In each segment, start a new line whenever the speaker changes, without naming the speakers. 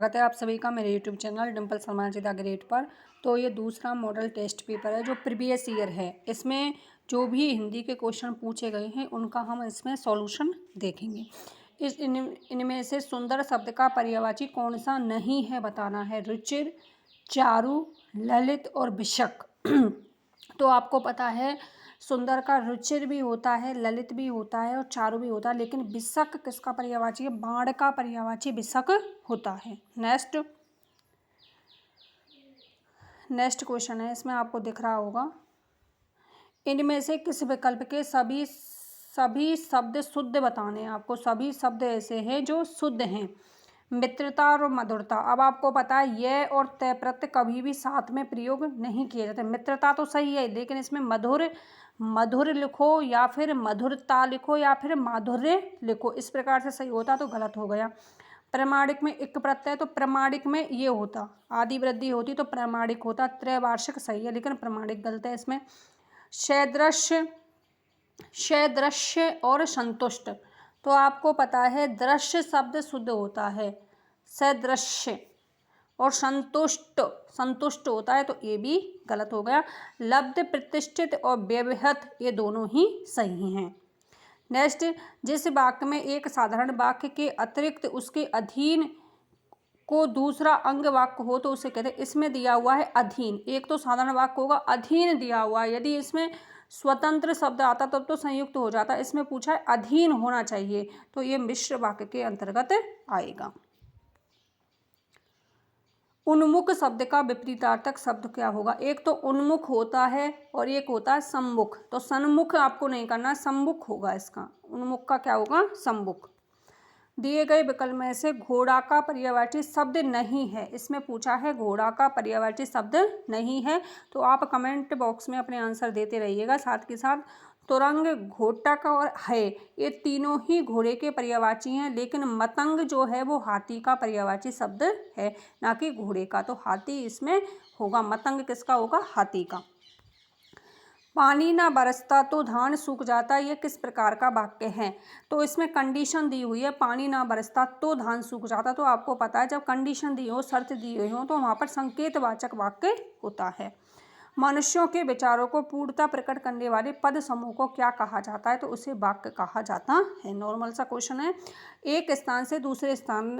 स्वागत है आप सभी का मेरे YouTube channel Dimple Sharma ji the great पर। तो ये दूसरा मॉडल टेस्ट पेपर है जो प्रीवियस ईयर है। इसमें जो भी हिंदी के क्वेश्चन पूछे गए हैं उनका हम इसमें सॉल्यूशन देखेंगे। इनमें से सुंदर शब्द का पर्यायवाची कौन सा नहीं है बताना है। रुचिर, चारु, ललित और विशक। तो आपको पता है सुंदर का रुचिर भी होता है, ललित भी होता है और चारु भी होता है, लेकिन विशक किसका पर्यायवाची है? बाण का पर्यायवाची विशक होता है। नेक्स्ट क्वेश्चन है, इसमें आपको दिख रहा होगा, इनमें से किस विकल्प के सभी शब्द शुद्ध बताने हैं। आपको सभी शब्द ऐसे हैं जो शुद्ध हैं। मित्रता और मधुरता। अब आपको पता है यह और तय प्रत्यय कभी भी साथ में प्रयोग नहीं किए जाते। मित्रता तो सही है, लेकिन इसमें मधुर लिखो या फिर मधुरता लिखो या फिर माधुर्य लिखो, इस प्रकार से सही होता तो गलत हो गया। प्रमाणिक में इक प्रत्यय, तो प्रमाणिक में ये होता, आदि वृद्धि होती तो प्रमाणिक होता। त्रैवार्षिक सही है, लेकिन प्रमाणिक गलत है इसमें। सदृश्य और संतुष्ट। तो आपको पता है दृश्य शब्द शुद्ध होता है, सदृश्य, और संतुष्ट होता है, तो ये भी गलत हो गया। लब्ध, प्रतिष्ठित और व्यवहृत ये दोनों ही सही हैं। नेक्स्ट, जिस वाक्य में एक साधारण वाक्य के अतिरिक्त उसके अधीन को दूसरा अंग वाक्य हो तो उसे कहते हैं। इसमें दिया हुआ है अधीन, एक तो साधारण वाक्य होगा, अधीन दिया हुआ है। यदि इसमें स्वतंत्र शब्द आता तब तो संयुक्त हो जाता, इसमें पूछा है अधीन होना चाहिए, तो ये मिश्र वाक्य के अंतर्गत आएगा। उन्मुख शब्द का विपरीतार्थक शब्द क्या होगा? एक तो उन्मुख होता है और एक होता है सम्मुख। तो सन्मुख आपको नहीं करना, सम्मुख होगा इसका। उन्मुख का क्या होगा? सम्मुख। दिए गए विकल्प में से घोड़ा का पर्यायवाची शब्द नहीं है। इसमें पूछा है घोड़ा का पर्यायवाची शब्द नहीं है, तो आप कमेंट बॉक्स में अपने आंसर देते रहिएगा। साथ के साथ तुरंग, घोटक और है, ये तीनों ही घोड़े के पर्यायवाची हैं, लेकिन मतंग जो है वो हाथी का पर्यायवाची शब्द है, ना कि घोड़े का। तो हाथी इसमें होगा, मतंग किसका होगा? हाथी का। पानी ना बरसता तो धान सूख जाता, ये किस प्रकार का वाक्य है? तो इसमें कंडीशन दी हुई है, पानी ना बरसता तो धान सूख जाता। तो आपको पता है जब कंडीशन दी हो, शर्त दी हुई हो, तो वहाँ पर संकेतवाचक वाक्य होता है। मनुष्यों के विचारों को पूर्णता प्रकट करने वाले पद समूह को क्या कहा जाता है? तो उसे वाक्य कहा जाता है। नॉर्मल सा क्वेश्चन है। एक स्थान से दूसरे स्थान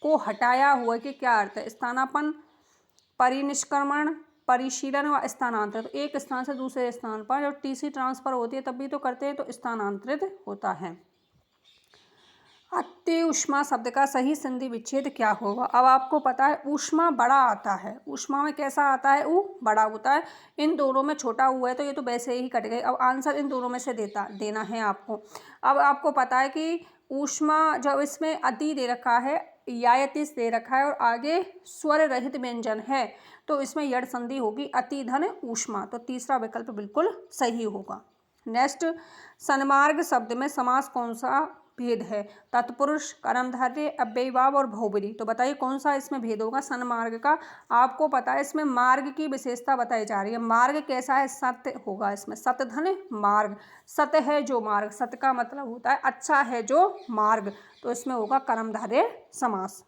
को हटाया हुआ के क्या अर्थ है? स्थानापन्न, परिनिष्क्रमण, परिशीलन व स्थानांतरित। एक स्थान से दूसरे स्थान पर जब टीसी ट्रांसफर होती है तब भी तो करते हैं, तो स्थानांतरित होता है। अति ऊष्मा शब्द का सही संधि विच्छेद क्या होगा? अब आपको पता है ऊष्मा बड़ा आता है, ऊष्मा में कैसा आता है? ऊ बड़ा होता है। इन दोनों में छोटा हुआ है तो ये तो वैसे ही कट गए। अब आंसर इन दोनों में से देना है आपको। अब आपको पता है कि ऊष्मा जब इसमें अति दे रखा है, यायतिस दे रखा है और आगे स्वर रहित व्यंजन है, तो इसमें यड़ संधि होगी, अति धन ऊष्मा। तो तीसरा विकल्प बिल्कुल सही होगा। नेक्स्ट, सन्मार्ग शब्द में समास कौन सा भेद है? तत्पुरुष, कर्मधारय, अव्ययीभाव और बहुब्रीहि। तो बताइए कौन सा इसमें भेद होगा सन्मार्ग का? आपको पता है इसमें मार्ग की विशेषता बताई जा रही है। मार्ग कैसा है? सत्य होगा इसमें, सत्य धन मार्ग। सत्य है जो मार्ग, सत्य का मतलब होता है अच्छा है जो मार्ग, तो इसमें होगा कर्मधारय समास।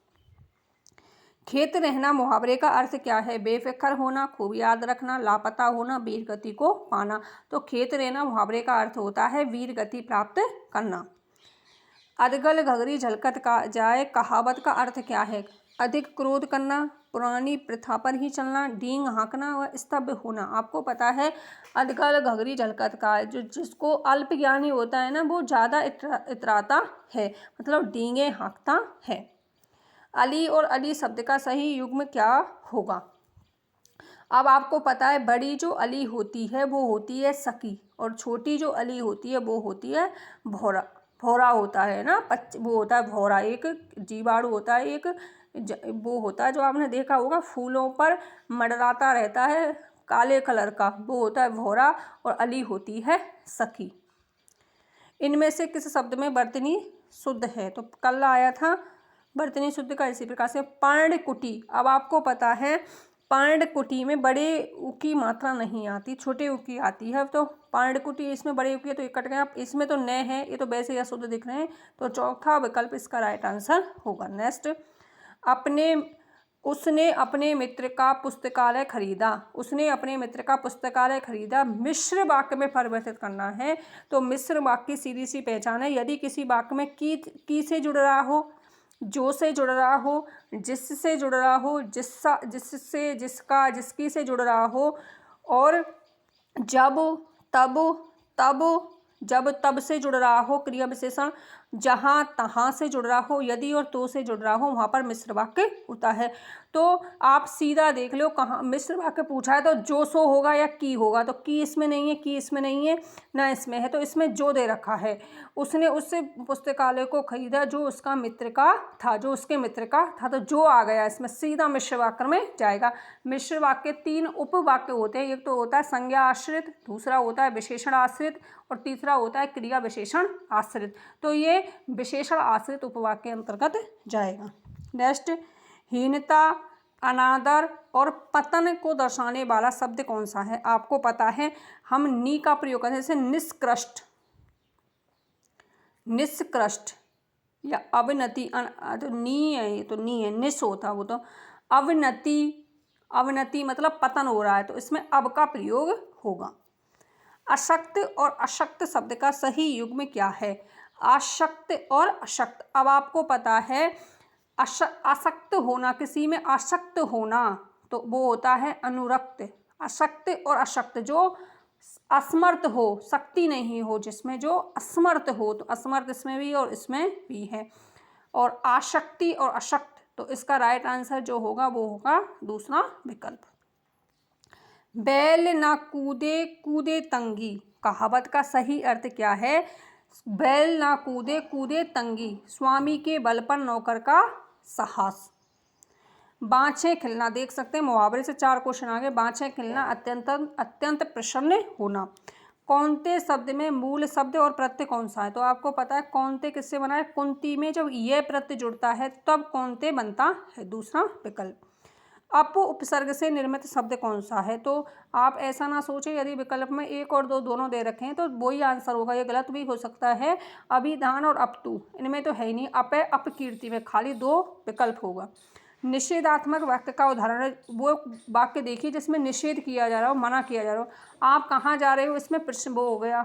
खेत रहना मुहावरे का अर्थ क्या है? बेफिक्र होना, खूब याद रखना, लापता होना, वीर गति को पाना। तो खेत रहना मुहावरे का अर्थ होता है वीर गति प्राप्त करना। अदगल घगरी झलकत का जाए कहावत का अर्थ क्या है? अधिक क्रोध करना, पुरानी प्रथा पर ही चलना, डींग हाँकना व स्तब्ध होना। आपको पता है अदगल घगरी झलकत का, जो जिसको अल्प ज्ञानी होता है ना, वो ज़्यादा इतराता है, मतलब डींगे हाँकता है। अली और अली शब्द का सही युग्म क्या होगा? अब आपको पता है बड़ी जो अली होती है वो होती है सकी, और छोटी जो अली होती है वो होती है भौरा। भौरा होता है ना, वो होता है भौरा, एक जीवाणु होता है, एक वो होता है जो आपने देखा होगा फूलों पर मंडराता रहता है काले कलर का, वो होता है भौरा, और अली होती है सखी। इनमें से किस शब्द में वर्तनी शुद्ध है? तो कल आया था वर्तनी शुद्ध का इसी प्रकार से। पर्णकुटी। अब आपको पता है पर्णकुटी में बड़े उ की मात्रा नहीं आती, छोटे उ की आती है। तो पर्णकुटी इसमें बड़े उ की है तो ये कट गया। इसमें तो न है, ये तो वैसे ही अशुद्ध दिख रहे हैं, तो चौथा विकल्प इसका राइट आंसर होगा। नेक्स्ट, अपने उसने अपने मित्र का पुस्तकालय खरीदा। उसने अपने मित्र का पुस्तकालय खरीदा मिश्र वाक्य में परिवर्तित करना है। तो मिश्र वाक्य की सीधी सी पहचान है, यदि किसी वाक्य में की से जुड़ रहा हो, जो से जुड़ रहा हो, जिससे जुड़ रहा हो, जिससे, जिसका, जिसकी से जुड़ रहा हो, और जब, तब, तब, जब तब से जुड़ रहा हो, क्रिया विशेषण जहाँ तहाँ से जुड़ रहा हो, यदि और तो से जुड़ रहा हो, वहाँ पर मिश्र वाक्य होता है। तो आप सीधा देख लो कहाँ मिश्र वाक्य पूछा है तो जो सो होगा या की होगा। तो की इसमें नहीं है, की इसमें नहीं है, ना इसमें है, तो इसमें जो दे रखा है। उसने उससे पुस्तकालय को खरीदा जो उसका मित्र का था, जो उसके मित्र का था, तो जो आ गया इसमें सीधा मिश्र वाक्य में जाएगा। मिश्र वाक्य 3 उपवाक्य होते हैं। एक तो होता है संज्ञा आश्रित, दूसरा होता है विशेषण आश्रित, और तीसरा होता है क्रिया विशेषण आश्रित। तो ये विशेषण आश्रित उपवाक्य के अंतर्गत जाएगा। नेक्स्ट, हीनता, अनादर और पतन को दर्शाने वाला शब्द कौन सा है? आपको पता है हम नी का प्रयोग करते हैं, जैसे निष्कृष्ट, निष्कृष्ट या अवनति। तो नी है, ये तो नी है, निस होता वो तो। अवनति, अवनति मतलब पतन हो रहा है, तो इसमें अब का प्रयोग होगा। अशक्त और अशक्त शब्द का सही युग्म क्या है? आशक्त और अशक्त। अब आपको पता है आसक्त होना, किसी में आसक्त होना, तो वो होता है अनुरक्त। अशक्त और अशक्त, जो असमर्थ हो, शक्ति नहीं हो जिसमें, जो असमर्थ हो, तो असमर्थ इसमें भी और इसमें भी है। और आशक्ति और अशक्त, तो इसका राइट आंसर जो होगा वो होगा दूसरा विकल्प। बैल ना कूदे कूदे तंगी, कहावत का सही अर्थ क्या है? बैल ना कूदे कूदे तंगी, स्वामी के बल पर नौकर का साहस। बाँछें खिलना, देख सकते हैं मुहावरे से 4 क्वेश्चन आगे। बाँछें खिलना, अत्यंत प्रसन्न होना। कौनते शब्द में मूल शब्द और प्रत्यय कौन सा है? तो आपको पता है कौनते किससे बना है? कुंती में जब ये प्रत्यय जुड़ता है तब कौनते बनता है, दूसरा विकल्प। अप उपसर्ग से निर्मित शब्द कौन सा है? तो आप ऐसा ना सोचें यदि विकल्प में 1 और 2 दोनों दे रखे हैं तो वही आंसर होगा, ये गलत भी हो सकता है। अभिधान और अपतु इनमें तो है ही नहीं। अप है, अपकीर्ति में खाली 2 विकल्प होगा। निषेधात्मक वाक्य का उदाहरण है, वो वाक्य देखिए जिसमें निषेध किया जा रहा हो, मना किया जा रहा हो। आप कहाँ जा रहे हो, इसमें प्रश्न वो हो गया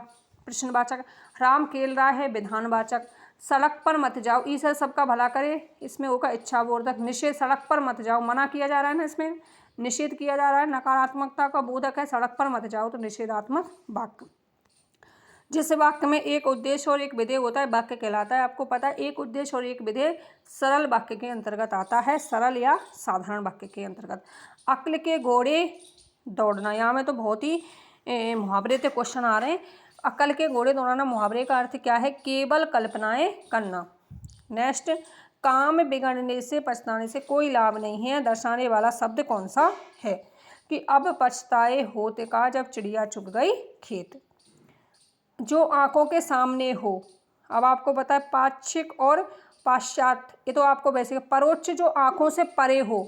प्रश्नवाचक। राम खेल रहा है, विधानवाचक। सड़क पर मत जाओ, ईश्वर सबका भला करे, इसमें होगा इच्छावर्धक। निषेध, सड़क पर मत जाओ, मना किया जा रहा है ना, इसमें निषेध किया जा रहा है, नकारात्मकता का बोधक है, सड़क पर मत जाओ, तो निषेधात्मक वाक्य। जिस वाक्य में एक उद्देश्य और एक विधेय होता है वाक्य कहलाता है। आपको पता है एक उद्देश्य और एक विधेय सरल वाक्य के अंतर्गत आता है, सरल या साधारण वाक्य के अंतर्गत। अक्ल के घोड़े दौड़ना, यहाँ में तो बहुत ही मुहावरे के क्वेश्चन आ रहे हैं। अक्ल के घोड़े दौड़ना मुहावरे का अर्थ क्या है? केवल कल्पनाएं करना। नेक्स्ट, काम बिगड़ने से पछताने से कोई लाभ नहीं है, दर्शाने वाला शब्द कौन सा है? कि अब पछताए होते का जब चिड़िया चुग गई खेत। जो आंखों के सामने हो, अब आपको पता है पाक्षिक और पाश्चात्य, ये तो आपको वैसे। परोक्ष जो आंखों से परे हो,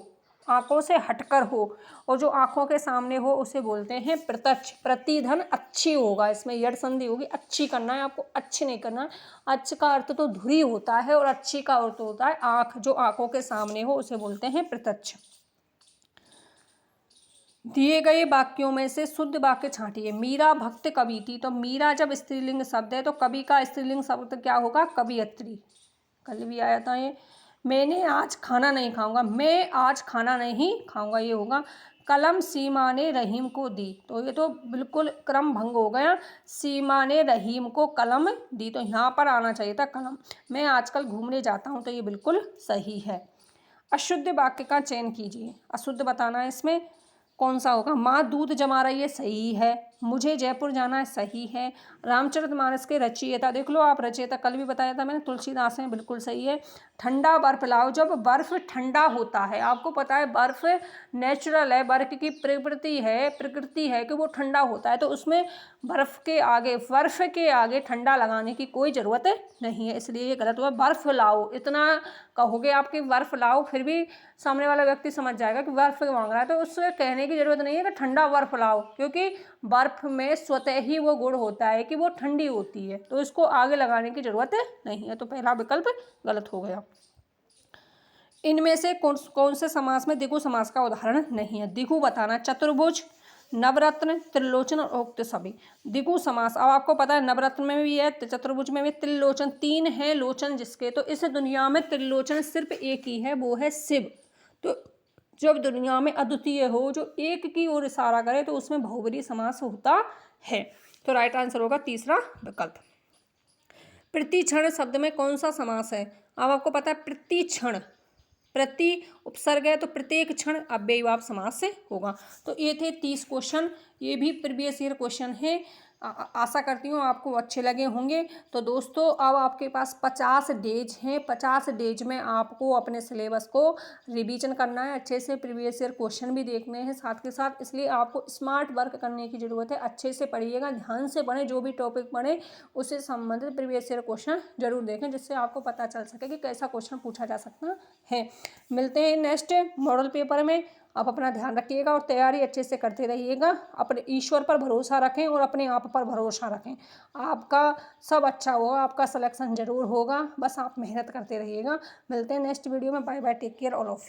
आंखों से हटकर हो, और जो आंखों के सामने हो उसे बोलते हैं प्रत्यक्ष। प्रतिधन अच्छी होगा, इसमें यड़ संधि होगी, अच्छी करना है आपको, अच्छी नहीं करना। अच्छ का अर्थ तो धुरी होता है और अच्छी का अर्थ होता है आंख। जो आंखों के सामने हो उसे बोलते हैं प्रत्यक्ष। दिए गए वाक्यों में से शुद्ध वाक्य छांटिए। मीरा भक्त कवि थी, तो मीरा जब स्त्रीलिंग शब्द है तो कवि का स्त्रीलिंग शब्द क्या होगा? कवियत्री। कल भी आया था ये। मैंने आज खाना नहीं खाऊंगा, मैं आज खाना नहीं खाऊंगा, ये होगा। कलम सीमा ने रहीम को दी, तो ये तो बिल्कुल क्रम भंग हो गया। सीमा ने रहीम को कलम दी, तो यहाँ पर आना चाहिए था कलम। मैं आजकल घूमने जाता हूँ, तो ये बिल्कुल सही है। अशुद्ध वाक्य का चयन कीजिए, अशुद्ध बताना है इसमें कौन सा होगा? माँ दूध जमा रही है, सही है। मुझे जयपुर जाना है, सही है। रामचरितमानस के रचयिता, देख लो आप, रचयिता कल भी बताया था मैंने, तुलसीदास हैं, बिल्कुल सही है। ठंडा बर्फ लाओ, जब बर्फ ठंडा होता है, आपको पता है बर्फ नेचुरल है, बर्फ की प्रकृति है कि वो ठंडा होता है, तो उसमें बर्फ के आगे ठंडा लगाने की कोई ज़रूरत नहीं है, इसलिए ये गलत हुआ। बर्फ लाओ, इतना कहोगे आपकी बर्फ लाओ, फिर भी सामने वाला व्यक्ति समझ जाएगा कि बर्फ मांग रहा है, तो उससे कहने की जरूरत नहीं है कि ठंडा बर्फ लाओ, क्योंकि बर्फ में स्वतः ही वो गुण होता है कि वो ठंडी होती है, तो इसको आगे लगाने की जरूरत नहीं है। तो पहला विकल्प गलत हो गया। इनमें से कौन कौन से समास में द्विगु समास का उदाहरण नहीं है? द्विगु बताना, चतुर्भुज, नवरत्न, त्रिलोचन और उक्त सभी। द्विगु समास, अब आपको पता है नवरत्न में भी है, चतुर्भुज में भी, त्रिलोचन, तीन है लोचन जिसके, तो इस दुनिया में त्रिलोचन सिर्फ एक ही है, वो है शिव। तो जब दुनिया में अद्वितीय हो, जो एक की ओर इशारा करे, तो उसमें बहुब्रीहि समास होता है। तो राइट आंसर होगा तीसरा विकल्प। प्रतिक्षण शब्द में कौन सा समास है? अब आपको पता है प्रतिक्षण, प्रति उपसर्ग है तो प्रत्येक क्षण अव्ययीभाव समास से होगा। तो ये थे 30 क्वेश्चन, ये भी प्रीवियस ईयर क्वेश्चन है। आशा करती हूँ आपको अच्छे लगे होंगे। तो दोस्तों अब आपके पास 50 डेज हैं, 50 डेज में आपको अपने सिलेबस को रिवीजन करना है, अच्छे से प्रीवियस ईयर क्वेश्चन भी देखने हैं साथ के साथ, इसलिए आपको स्मार्ट वर्क करने की ज़रूरत है। अच्छे से पढ़िएगा, ध्यान से पढ़ें, जो भी टॉपिक पढ़ें उससे संबंधित प्रीवियस ईयर क्वेश्चन जरूर देखें, जिससे आपको पता चल सके कि कैसा क्वेश्चन पूछा जा सकता है। मिलते हैं नेक्स्ट मॉडल पेपर में। आप अपना ध्यान रखिएगा और तैयारी अच्छे से करते रहिएगा। अपने ईश्वर पर भरोसा रखें और अपने आप पर भरोसा रखें। आपका सब अच्छा होगा, आपका सिलेक्शन जरूर होगा, बस आप मेहनत करते रहिएगा। मिलते हैं नेक्स्ट वीडियो में। Bye bye, take care all of.